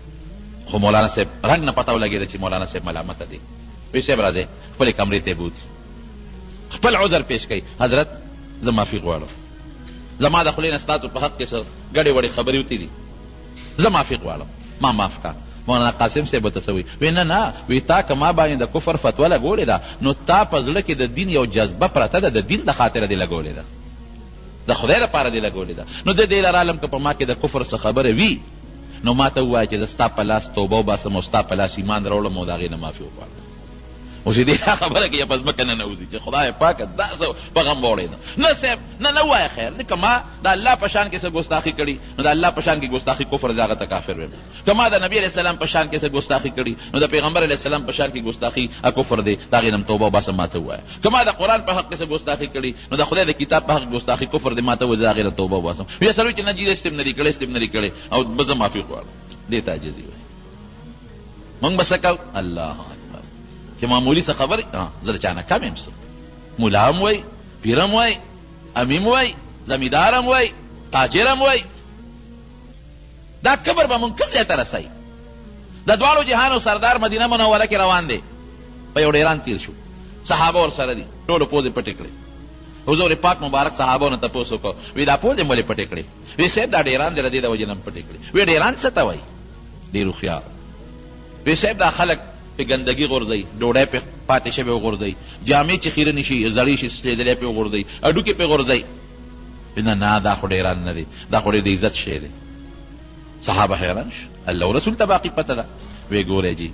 خو مولانا صاحب رنګ نه پته ولګېده چې مولانا صاحب ملامته دی. وی صاحب راځئ خپلې کمرې ته یې بوتي، خپل عذر پیش کوي، حضرت زه معافي غواړم، زما د خولې نه ستاسو په حق کې څه ګډې وړې خبرې وتې دي، زه معافي غواړم، ما معاف کا. مولانا قاسم صاحب ورته څه وایي؟ وی نه نه، وی تا که ما باندې د کفر فتوا لګولې ده نو تا په زړه کې د دین یو جذبه پرته ده، د دین د خاطره دې لګولې ده، د خدای لپاره دې لګولې ده. نو د دې لرالم که په ما کې د کفر څه خبره وي نو ما ته ووایه چې زه ستا په لاس توبه وباسم او ستا په لاس ایمان راوړم او د هغې نه معافي وغواړم. اوس دې خبره کې په ځمکه نه نوځي چې خدای پاکه دا څه په غم واوړېده. نه صاحب نه ووایه خیر، که ما د الله په شان کې څه ګستاخي کړي نو د الله په شان کې ګستاخي کفر زه هغه ته کافر ویم. که ما د نبي علیه السلام په شان کې څه ګستاخي کړي نو د پیغمبر علیه السلام په شان کې ګستاخي کفر دی، د هغې نه توبه وباسم ما ته ووایه. که ما د قرآن په حق کې څه ګستاخي کړي نو د خدای د کتاب په حق ګستاخي کفر دی، ما ته ووایه زه هغې نه توبه وباسم. بیا سړی چې نه جي استم نه دي کړی استم نه دي کړی او به زه معافي غواړم، دې ته عاجزي وایي. موږ به څه کوو؟ الله چې معمولي څه خبرې زه د چا نه کم یم څه، ملا هم وایي، پیر هم وایي، امیم وایي، زمیندار هم وایي، تاجر هم وایي. دا کبر به مونږ کوم ځای ته رسوي؟ د دواړو جهانو سردار مدینه منوره کې روان دی، په یو ډیران تیر شو، صحابه ورسره دي، ټولو پوزې پټې کړې. حضور پاک مبارک صحابو نه تپوس وکړو، وی دا پوزې مولې پټې کړې؟ وی صاحب دا ډیران دی د دې د وجې نه پټې کړې. وی ډیران څه ته وایي؟ ډېر هوښیار. وی صاحب دا خلک په ګندګي غورځوي، ډوډۍ پې پاتې شوې وغورځوي، جامې چې خیرنې شي زړې شي سلیدلې پې وغورځوي، هډوکې پې غورځوي. نه نه دا خو ډیران نه دی، دا خو ډېر د عزت شی دی. صحابه حیران شو، الله او رسول ته باقي پته ده. وی ګورئ جي،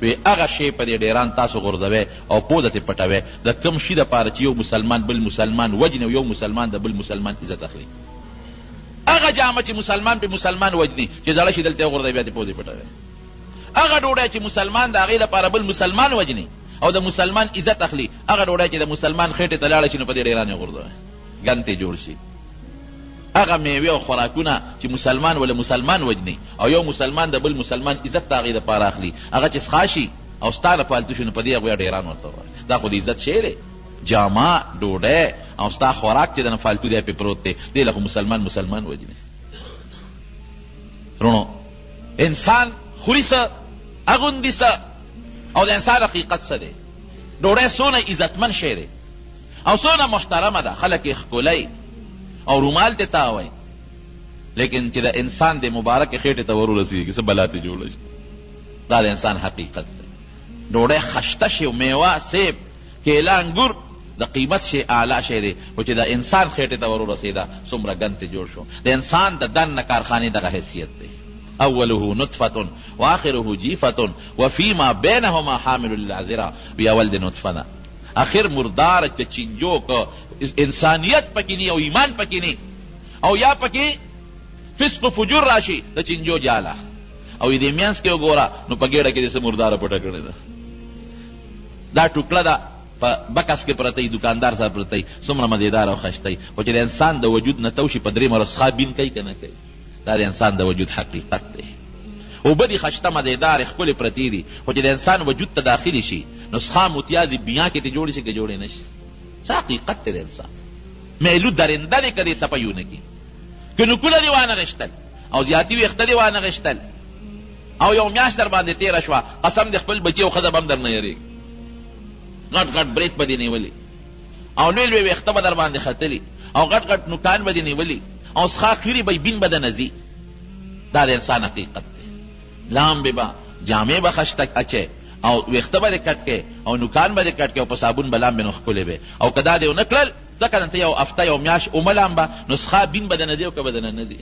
وی هغه شی په دې ډیران تاسو غورځوئ او پوزه ترې پټوئ د کوم شي دپاره چې یو مسلمان بل مسلمان وجني او یو مسلمان د بل مسلمان عزت اخلي. هغه جامه چې مسلمان په مسلمان وجني چې زړه شي دلته وغورځوئ بیا دې پوزې پټوئ. هغه ډوډۍ چې مسلمان د هغې لپاره بل مسلمان وجني او د مسلمان عزت اخلي، هغه ډوډۍ چې د مسلمان خېټې ته لاړه شي نو په دې ډیران یې غورځوئ، ګند ترې جوړ شي. هغه میوې او خوراکونه چې مسلمان ولا مسلمان وجني او یو مسلمان د بل مسلمان عزت د هغې دپاره اخلي، هغه چې څښا شي او ستا نه پالتو شي نو په دې هغوی ډیران ورته وایي. دا خو د عزت شی دی، جامه ډوډۍ او ستا خوراک چې د نه فالتو دی پې پروت دی، دې له خو مسلمان وجني. رونو انسان خوري څه، اغوندي څه، او د انسان حقیقت څه دی؟ ډوډۍ څونه عزتمن شی دی او څونه محترمه ده، خلک یې ښکلی او رومال ته تاوی، لیکن چې د انسان د مبارک خېټې ته ورورسېږي څه بلا ته جوړه شي. دا د انسان حقیقت دی. ډوډۍ خشته شي او میوه سیب کیله انګور د قیمت شي اعلی شی دی، خو چې د انسان خېټې ته ورورسېده څومره ګند ته جوړ شو. د انسان د دننه کارخانې دغه حیثیت دی، اوله نطفه واخره جیفه وفیما بینهما حامل للعذرا. وی اول د نطفه ده، اخر مردار د چینجو که انسانیت پکې نی او ایمان پکې نی او یا پکې فسق و فجور راشي د چینجو جاله او دې میانس کې وګوره نو په ګېډه کې دې څه مرداره پټه کړې ده. دا ټوکړه ده په بکس کې پرته دکاندار صاحب پرته څومره مزېدار او ښایسته، خو چې د انسان د وجود نه توشي په درېیمه ورځ څښا بین کوي که نه کوي. دا د انسان د وجود حقیقت دی. اوبه دي ښایسته مزېدارې ښکلې پرتې دي، خو چې د انسان وجود ته داخلي شي نو څښا متیازې بیا کې ته جوړې شي که جوړې نه شي. څه حقیقت دی د انسان؟ میلو درنده دی که دې څپیونه کې، که نوکونه دې وانغېشتل او زیاتي ویښته دې وانغېشتل او یو میاشت در باندې تېره شوه، قسم د خپل بچي او ښځه به هم در نه یېرېږي. غټ غټ برېت به دې نیولي او لوی لوی ویښته به در باندې ختلي او غټ غټ نوکان به دې نیولي او څښاک خیري به بین به د نځي. دا د انسان حقیقت دی. لامبې به جامې به خشته اچې او ویښته به دې کټ کې او نوکان به دې کټ کې او په صابون به لامبې نو ښکلې به او که دا دې ونه کړل ځکه دلته یو هفته یو میاشت اوملامبه نو څښا بین به د نځي او که به د نه نځي.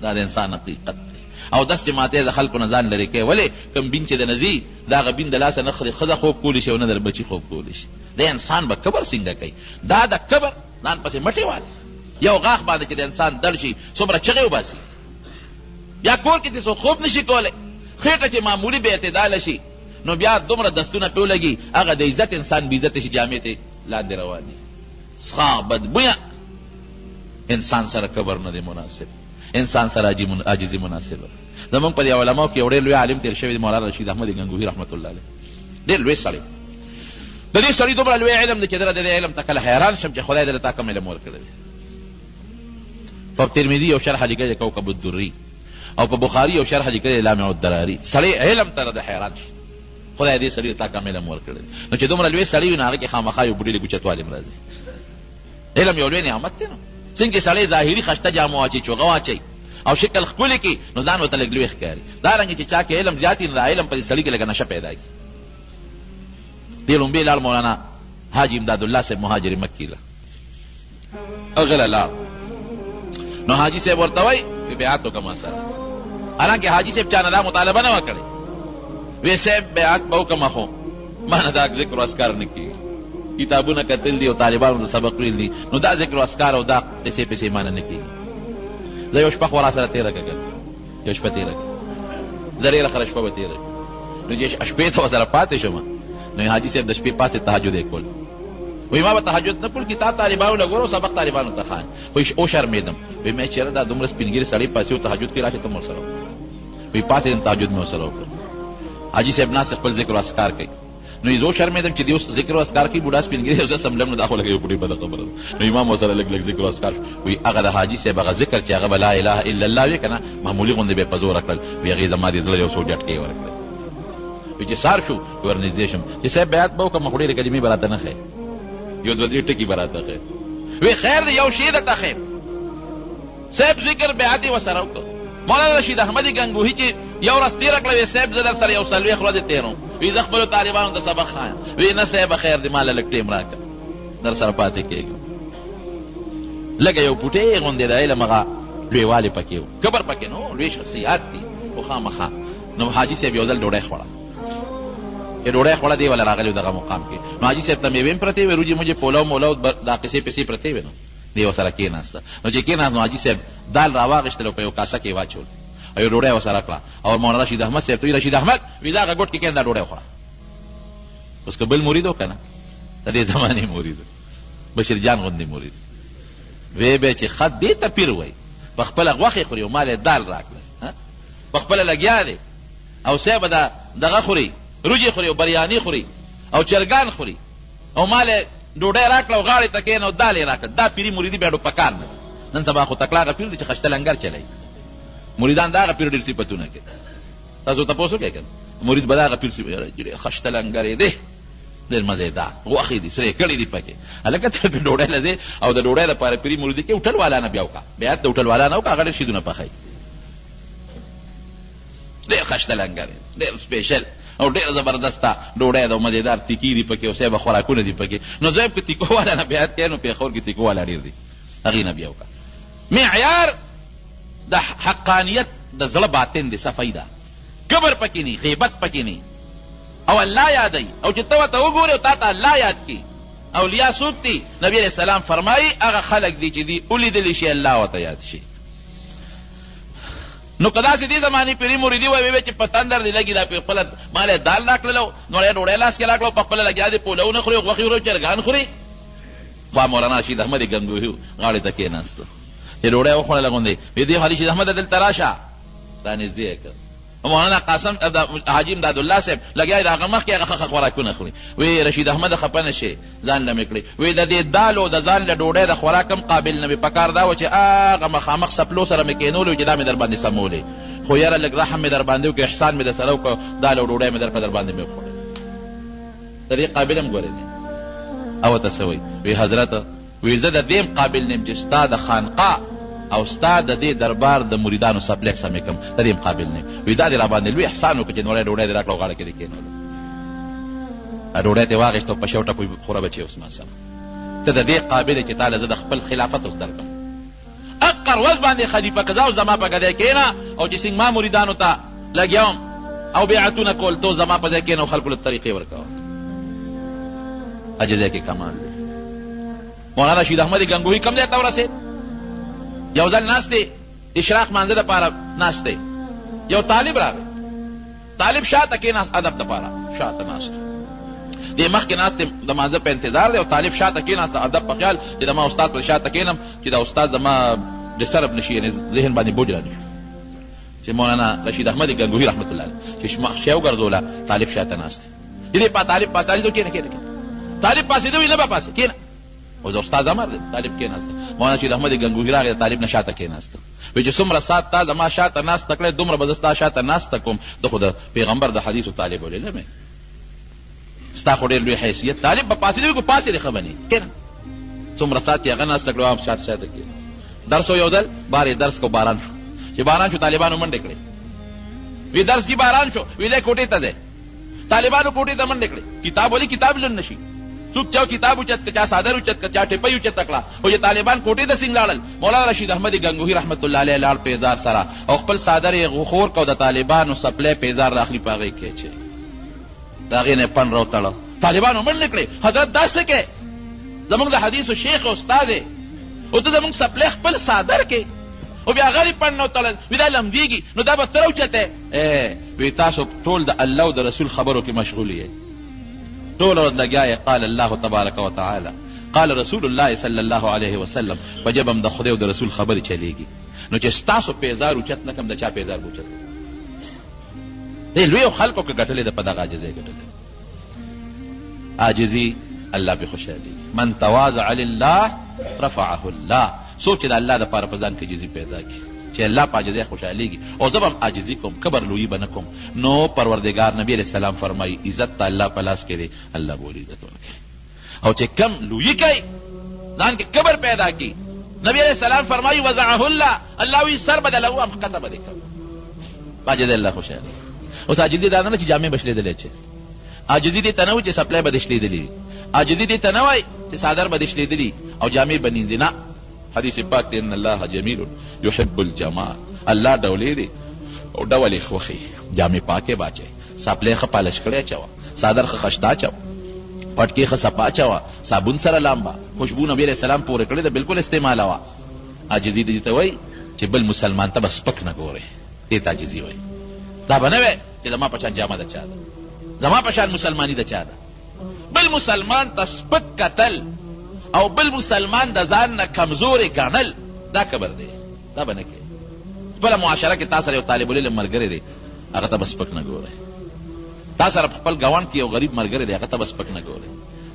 دا د انسان حقیقت دی. او داس چې ماته د خلکو نه ځان لرې کوي. ولې کوم بین چې د نځي دا هغه بین د لاسه نه ښځه خوب کولی شي او نه در بچي خوب کولی شي. د انسان به کبر څنګه کوي؟ دا د کبر ځان پسې مټې والی یو غاښ باندې چې د انسان دل شي څومره چغې وباسي. یا کور کې چې څوک خوب نشي کولی خېټه چې معمولي بې اعتداله شي نو بیا دومره دستونه پې ولګي هغه د عزت انسان بې عزته شي جامې ته لاندې روان دي. څښا بدبویه انسان سره کبر نه دی مناسب. انسان سره عاجزي مناسبه. زمونږ په دې علماو کې یو ډېر لوی عالم تېر شوی دی مولانا رشید احمد ګنګوهي رحمت الله علیه. ډېر لوی سړی. د دې سړي دومره لوی علم دی چې د دې علم ته کله حیران شم چې خدای دې ته کوم علم ورکړی دی. په ترمذي یو شرح لیکلی دی کوكب الدري او په بخاري یو شرح لیکلی دی لامع الدراري. سړی علم ته د حیران شي خدای دې سړي ته کوم علم ورکړی دی. نو چې دومره لوی سړی وي نو هغه کې خامخا یو بوډۍ ګوچتوالی راځي. علم یو لوی نعمت دی. نو څنګه سړی ظاهري خشته جامه واچي چوغه واچي او شکل ښکلي کړي نو ځان ورته لږ لوی ښکاري. دارنګې چې چا کې علم زیات وي نو د علم په دې سړي کې لږه نشه پیدا کړي. دې لومبې لاړ مولانا حاجي امدادالله صاحب مهاجر مکي له هغه لاړ نو حاجي صاحب ورته وایي بیعت وکړه ما سره. حالانکې حاجي صاحب چا نه دا مطالبه نه وه کړې. وی صاحب بیعت به وکړم خو ما نه دا ذکر و اذکار نه کېږي. کتابونه کتل دي او طالبانو د سبق ویل دي نو دا ذکر و اذکار او دا پیسې پیسې مانه نه کېږي. زه یو شپه خو را سره تېره کړه یو شپه تېره کړه زه ډېره خره شپه به تېره کړه نو چې شپې ته ورسره پاتې شوم نو حاجي صاحب د شپې پاسې تهجد یې کول. وایي ما به تهجد نه کول کتاب طالبانو له ګورو سبق طالبانو ته ښایم. وایي وشرمېدم. وایي مې چېرې دا دومره سپین ږیري سړی پاسې و تهجد کې راشه ته مو ورسره وکړه. وایي پاسېدم تهجد مې ورسره وکړه. حاجي صاحب ناست خپل ذکر و اذکار کوي. نو یې زه وشرمېدم چې دې اوس ذکر و اذکار کوي بوډا سپین ږیري زه سملم نو دا خو لږ یو بوډۍ بده خبره ده. نو امام ورسره لږ لږ ذکر و اذکار وایي هغه د حاجي صاحب هغه ذکر چې هغه به لا اله الا الله وي که نه معمولي غوندې به یې په زوره کړل. وایي هغې زما دې زړه یو څو جټکې ورکړل. وایي چې سار شو ورنږدې شم چې صاحب بیعت به وکړم خو ډېرې کلمې به راته نه ښیې یو دوه درې ټکي به راته ښیې. وایي خیر دی یو شی درته ښیم صاحب ذکر بیعت یې ورسره وکړ. مولانا رشید احمد ګنګوهي چې یو ورځ تېره کړه وایي صاحب زه در سره یو 40 ورځې تېروم. وایي زه خپلو طالبانو ته سبق ښایم. وایي نه صاحبه خیر دی ما له لږ ټیم راکړه در سره پاتې کېږم. لږه یو پوټې غوندې د علم هغه لویوالی پکې و کبر پکې نو لوی شخصیات دي خو خامخا. نو حاجي صاحب یو ځل ډوډۍ خوړه چې ډوډۍ خوړه دی ولا راغلی دغه مقام کې. نو حاجي صاحب ته میوې هم پرتې وې روجې موجې پولاو مولاو دا قصې پسې پرتې وې. نو دی ورسره کېناسته. نو چې کېناست نو حاجي صاحب دال راواغېستل او په یو کاسه کې واچول او یو ډوډۍ ورسره کړه او مولانا رشید احمد صاحب ته وایي رشید احمد وایي دا هغه ګوټ کې کېن دا ډوډۍ وخوړه. اوس که بل مرید و که نه د دې زمانې مرید بشیر جان غوندې مرید وی به چې خط دې ته پیر وایي په خپله غوښې خوري او مال یې دال راکړه په خپله لګیا دی او صاحب به دغه خوري روجې خوري او بریاني خوري او چرګان خوري او مال یې ډوډۍ راکړه او غاړې ته کېن او دال یې راکړه. دا پیري مریدي بیا پکار نه دی. نن سبا خو تکلاغه پیر دی چې خشته لنګر چلوي. مریدان د هغه پیر ډېر صفتونه کوي. تاسو تپوس وکړئ که مرید به د هغه پیر ډېر خشته لنګر یې دی ډېر مزېدار غوښې دي سرې کړي دي پکې. هلکه ته ډوډۍ له ځې او د ډوډۍ لپاره پیري مریدي کې هوټل والا نه بیا وکړه بیعت د هوټل والا نه وکړه هغه ډېر شیدونه پخوي ډېر خشته لنګر یې ډېر سپېشل او ډېر زبردسته ډوډۍ ده او مزېدار تیکي دي پکې او صاحبه خوراکونه دي پکې. نو زه که تیکو والا نه بیعت کوې نو پېښور کې تیکو والا ډېر دي هغې نه بیا وکړه. معیار د حقانیت د زړه باطن دی صفایي ده کبر پکې نه غیبت پکې نه او الله یادوي او چې ته ورته وګورې او تا ته الله یاد کړي. اولیا څوک دي؟ نبي علیه السلام فرمایي هغه خلک دي چې دي ولیدلی شي الله ورته یاد شي. نو که داسې دې زمانې پیري مریدي وایي چې په تندر دې لګي دا په خپله مال یې دال راکړلو نو یې ډوډۍ لاس کې راکړه په خپله لګیا دې پولو نه خوري غوښې خوري چرګان خوري. خوا مولانا رشید احمد ګنګوهي غاړې ته کېناستو چې ډوډۍ وخوړله غوندې وایي دې رشید احمد دلته راشه را نږدې یې کړ. مولانا قاسم حاجي امدادالله صاحب لګیا د هغه مخکې هغه ښه خوراکونه خوري. وایي رشید احمد خفه نه شي ځان له مې کړي. وایي د دې دالو د ځان له ډوډۍ د خوراک هم قابل نه وي پکار دا و چې هغه مخامخ سپلو سره مې کېنولو چې دا مې در باندې سمولې خو یاره لږ رحم مې در باندې وکړي احسان مې در سره وکړه دال او ډوډۍ مې در باندې مې وخوړې د دې قابل هم ګورې نه. او ورته څه وایي؟ وایي حضرت وایي زه د دې هم قابل نه یم چې ستا د خانقاه او ستا د دې دربار د مریدانو سپلیکس هم کم د دې مقابل نه وي. دا دې راباندې لوی احسان وکړه چې نوری ډوډۍ دې راکړه او غاړه کې دې کېنولو، ډوډۍ دې واخېسته او په شو ټکو خوره بچې اوس ما سره. ته د دې قابل یې چې تا له زه د خپل خلافت اوس درکړم. اقر وز باندې خلیفه قضا اوس زما په ګدی کېنه او چې څنګه ما مریدانو ته لګیوم او بیعتونه کول، ته زما په ځای کېنه او خلکو له طریقې ورکوه. عجزۍ کې کمال دی. مولانا رشید احمد گنگوهی کم ځای ته ورسېد، یو ځل ناست دی اشراق مانځه دپاره ناست دی، یو طالب راغی، طالب شاته کېناست ادب دپاره شاته ناست دی، مخکې ناست دی د مانځه په انتظار دی او طالب شاته کېناست ادب په خیال چې زما استاد په شاته کېنم چې دا استاد زما ډسټرب نشي، یعنې ذهن باندې بوج رانشي. چې مولانا رشید احمد گنگوهی رحمت الله علیه چې شی وګرځوله طالب شاته ناست دی، دې طالب پاسېدو کېنه طالب پاسېدو وي نه به پاسې کېنه او د استاد امر دی طالب کېناسته. مولانا رشید احمد گنگوهی راغی طالب نه شاته کېناسته، وایي چې څومره ساعت تا زما شاته ناسته کړی دومره به زه ستا شاته ناسته کوم، د خو د پیغمبر د حدیثو طالب العلم یې، ستا خو ډېر لوی حیثیت. طالب به پاسېدو وي که پاسې دې ښه بنې کېنه، څومره ساعت یې هغه ناسته کړی او شاته شاته کېناست. درس یو ځل بار یې درس کو باران شو، چې باران شو طالبانو منډې کړې، وی درس جي باران شو، وی دی کوټې ته دی، طالبانو کوټې ته منډې کړې، کتاب ولې کتاب لن نشي، څوک چا کتاب اوچت که چا صادر اوچت که چا ټپۍ اوچته کړه، او چې طالبان کوټې ته څنګه لاړل. مولانا رشید احمد گنگوهی رحمت الله علیه لاړ پیزار سره او خپل صادر یې غخور کو، د طالبانو سپلی پیزار راخلي په هغې کې چې د هغې نه یې پن راوتړه، طالبانو منډې کړې. حضرت دا څه کې زموږ د حدیثو شیخ استاد دی او ته زموږ سپلی خپل صادر کې او بیا هغه دې پن نه وتړل، وي دا لمدېږي نو دا به ته راوچتی. وی تاسو ټول د الله او د رسول خبرو کې مشغول یې، ټول ورځ لګیا یې قال الله تبارک وتعالی قال رسول الله صلی الله علیه وسلم، په جب هم د خدای او د رسول خبرې چلیږي. نو چې ستاسو پیزار اوچت نه کړم د چا پیزار به اوچت دی. لویو خلکو که ګټلې ده په دغه عاجزۍ ګټلې. عاجزي الله پې خوشحالېږي. من تواضع لله رفعه الله. څوک چې د الله دپاره په ځان کې عاجزي پیدا کړي چې الله په عاجزۍ خوشحالېږي. او زه به هم عاجزي کوم، کبر لویي به نه کوم. نو پروردګار نبي علیه السلام فرمایي عزت ته الله په لاس کې دی، الله به ولې عزت ورکوي. او چې کم لویي کوي ځان کې کبر پیدا کړي، نبي علیه السلام فرمایي وضعه الله، الله وی سر به د لهو هم ښکته به دې کوي. په عاجزۍ الله خوشحالېږي. اوس عاجزي دا نه چې جامې به شلېدلی چې عاجزي دې ته نه وي چې سپلی به دې شلېدلي وي، عاجزي دې ته نه وایي چې څادر به دې شلېدلي او جامې به نیندي. نه، حدیث پاک دی ان الله جمیل یحب الجمال، الله ډولې دی او ډول یې خوښي. جامې پاکې باچوي، سپلی ښه پالش کړی اچوه، څادر ښه خشته اچوه، پټکې ښه صفا اچوه، صابون سره لامبه، خوشبو نبي علیه السلام پورې کړې ده بالکل استعمالوه. عاجزي دې ته وایي چې بل مسلمان ته به سپک نه ګورې، دې ته عاجزي وایي. دا به نه وی چې زما په شان جامه د چا ده، زما په شان مسلماني د چا ده. بل مسلمان ته سپک کتل او بل مسلمان د ځان نه کمزورې ګڼل دا کبر دی، دا به نه کوې. خپله معاشره کې تا سره یو طالب العلم ملګری دی، هغه ته به سپک نه ګورئ. تا سره په خپل ګاونډ کې یو غریب ملګری دی، هغه ته به سپک نه ګورئ.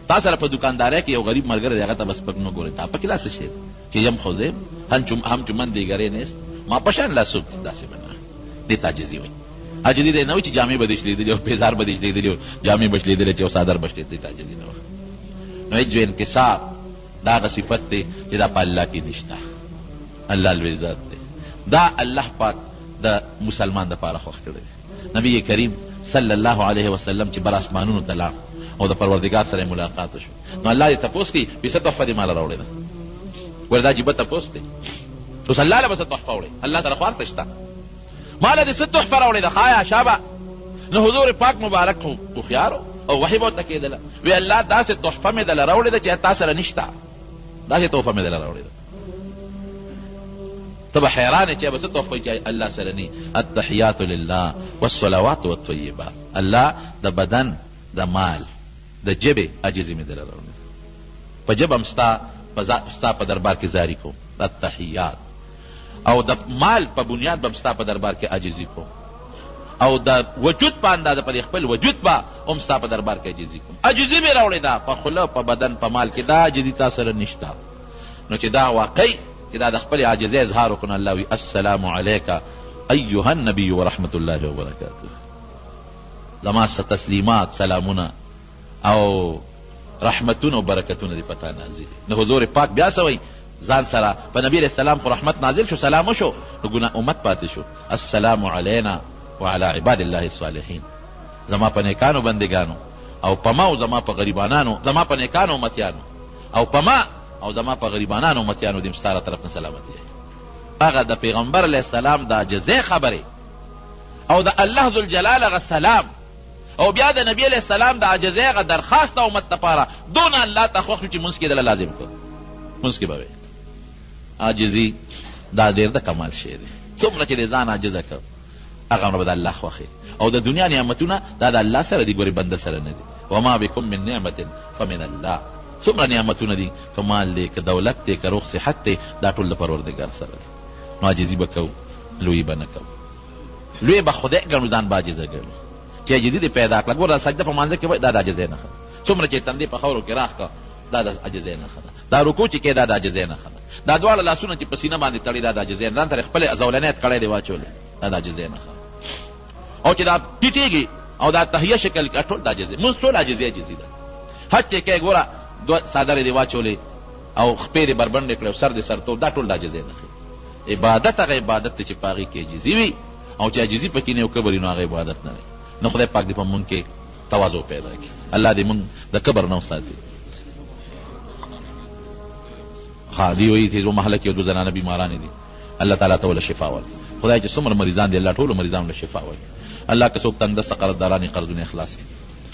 تا سره په دکاندارۍ کې یو غریب ملګری دی، هغه ته به سپک نه ګورئ. تا پکې لا څه شی دی چې یم خو زه هم چې من دیګرې نیست ما په شان لا څوک داسې به نه. دې ته عاجزي وایي. عاجزي دی نه وایي چې جامې به دې شلېدلې او پیزار به دې شلېدلې او جامې به شلېدلې چې او څادر به شلېدلې. دې ته عاجزي نه وایي. نو هېڅ جو انکسار دا هغه صفت دی چې دا په الله کې نشته. الله لوی ذات دی. دا الله پاک د مسلمان دپاره خوښ کړی دی. نبی کریم صلی الله علیه وسلم چې بر اسمانونو ته لاړ او د پروردګار سره ملاقات شو، نو الله یې تپوس کړي وایي څه تحفه دې ماله راوړې ده. ولې دا عجیبه تپوس دی. اوس الله له به څه تحفه وړې، الله سره خو هر څه شته. ماله دې څه تحفه راوړې ده ښایه شابه. نو حضور پاک مبارک هوښیار او وحی به ورته کېدله، وی الله داسې تحفه مې دله راوړې ده چې تا سره نشته، داسې تحفه مې دله راوړې ده. ته به حیران یې چې به څه تحفه چې الله سره نی. التحیات لله والصلوات والطیبات. الله د بدن، د مال، د ژبې عاجزي مې دله راوړې ده. په ژبه هم ستا په دربار کې زاري کوم التحیات، او د مال په بنیاد به هم ستا په دربار کې عاجزي کوم، او د وجود په اندازه په خپل وجود به هم ستا په دربار کې عاجزي کوم. عاجزي مې راوړې ده په خوله، په بدن، په مال کې. دا عاجزي تا سره نشته. نو چې دا واقعي چې دا د خپلې عاجزۍ اظهار وکړو، الله وي السلام علیک ایها النبي ورحمة الله وبرکاته. زما تسلیمات، سلامونه او رحمتونه او برکتونه دې پتا نازلې. نو حضور پاک بیا څه وایي ځان سره په نبی علیه السلام خو رحمت نازل شو، سلام وشو، نو ګناه امت پاتې شو. السلام علینا وعلى عباد الله الصالحین. زما په نیکانو بندگانو او په ما او زما په غریبانانو، زما په نیکانو امتیانو او په ما او زما په غریبانانو امتیانو دې ستاره طرف نه سلامتی. هغه د پیغمبر علیه السلام د عاجزۍ خبرې او د الله ذوالجلال هغه سلام او بیا د نبی علیه السلام د عاجزۍ هغه درخواست د امت دپاره دونه الله ته خوښ شو چې مونځ کې دله لازم کړو. مونځ کې به وی عاجزي دا ډېر د کمال شی دی. څومره چې د ځان عاجزه کړ هغه به د الله خوښې او د دنیا نعمتونه دا د الله سره دي، ګورې بنده سره نه دي. وما بكم من نعمة فمن الله. څومره نعمتونه دي، که مال دی، که دولت دی، که روغ صحت دی، دا ټول د پروردګار سره دی. نو عاجزي به کوو، لویي به نه کوو. لوی به خدای ګڼو، ځان به عاجزه ګڼو چې عاجزي دې پیدا کړه. ګوره سجده په مانځه کې وایي دا د عاجزۍ نښه ده. څومره چې تندې په خاورو کې راښ کړه دا د عاجزۍ نښه ده. دا رکوع چې کوې دا د عاجزۍ نښه ده. دا دواړه لاسونه چې په سینه باندې تړي دا د عاجزۍ، ځان ته خپلې زولنې کړی دی واچولې دا د عاجزۍ نښه ده. او چې دا ټیټېږي او دا تحیه شکل کې ټول د عاجزۍ، مونځ ټول عاجزي ده. حج چې کوې ګوره دوه څادرې دې واچولې او خپې دې بربنډې کړې او سر دې سرتور، دا ټول د عاجزۍ نښې. عبادت هغه عبادت دی چې په هغې کې عاجزي وي، او چې عاجزي پکې نه او کبر وي نو هغه عبادت نه دی. نو خدای پاک دې په مونږ کې تواضع پیدا کړي. الله دې مونږ د کبر نه وساتي. ها دی وایي چې زموږ محله کې یو دوه زنانه بیمارانې دي، الله تعالی ته وله شفا ورکړي. خدای چې څومره مریضان دي الله ټولو مریضانو له شفا ورکړي. الله که څوک تنګ دسته قرضداران یې قرضونه اخلاص کړي.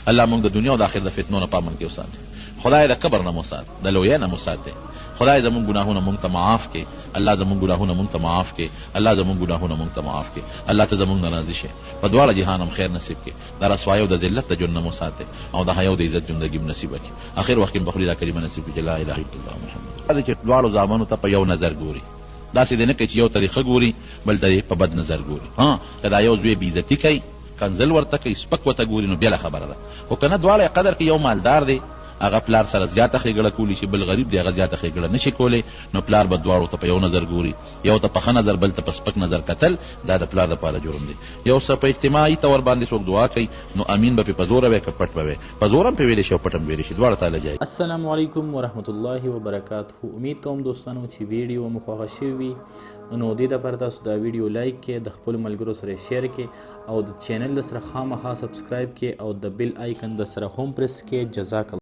الله مونږ د دنیا او د آخرت د فتنو نه پامن کې وساتي. خدای د کبر نه مو ساتي، د لویۍ نه مو ساتي. خدای زمونږ ګناهونه مونږ ته معاف کړي. الله زمونږ ګناهونه مونږ ته معاف کړي. الله زمونږ ګناهونه مونږ ته معاف کړي. الله ته زمونږ نه راضي شي. په دواړه جهان هم خیر نصیب کړي. د رسوایۍ او د ذلت د ژوند نه مو ساتي او د حیا او د عزت ژوندګي هم نصیبه کړي. اخر وخت کې به خدای دا کلمه نصیب کړي چې لا اله الا الله محمد. دا چې دواړو زامنو ته په یو نظر ګوري، داسې دی نه کوي چې یو طریقه ګوري بل ته په بد نظر ګوري. ها که دا یو زوی بېعزتي کوي، کنځل ورته کوي، سپک ورته ګوري نو بېله خبره ده. خو که نه دواړه قدر کوي، یو مالدار دی هغه پلار سره زیاته ښېګړه کولی شي، بل غریب دی هغه زیاته ښېګړه نه شي کولی، نو پلار به دواړو ته په یو نظر ګوري. یو ته په ښه نظر بل ته په سپک نظر کتل دا د پلار دپاره جرم دی. یو څه په اجتماعي طور باندې څوک دعا کوي نو امین به پې په زوره وی که پټ به وی، په زوره هم پې ویلی شي او پټ هم ویلی شي، دواړه تعالی جایز. السلام علیکم ورحمت الله وبرکاته. امید کوم دوستانو چې ویډیو مو خوښه شوې وي، نو دې دپاره تاسو دا ویډیو لایک کړئ، د خپلو ملګرو سره شیر کړئ او د چینل سره خامخا سبسکرایب کړئ او د بیل آیکن د سره هم پرس کړئ. جزاک الله.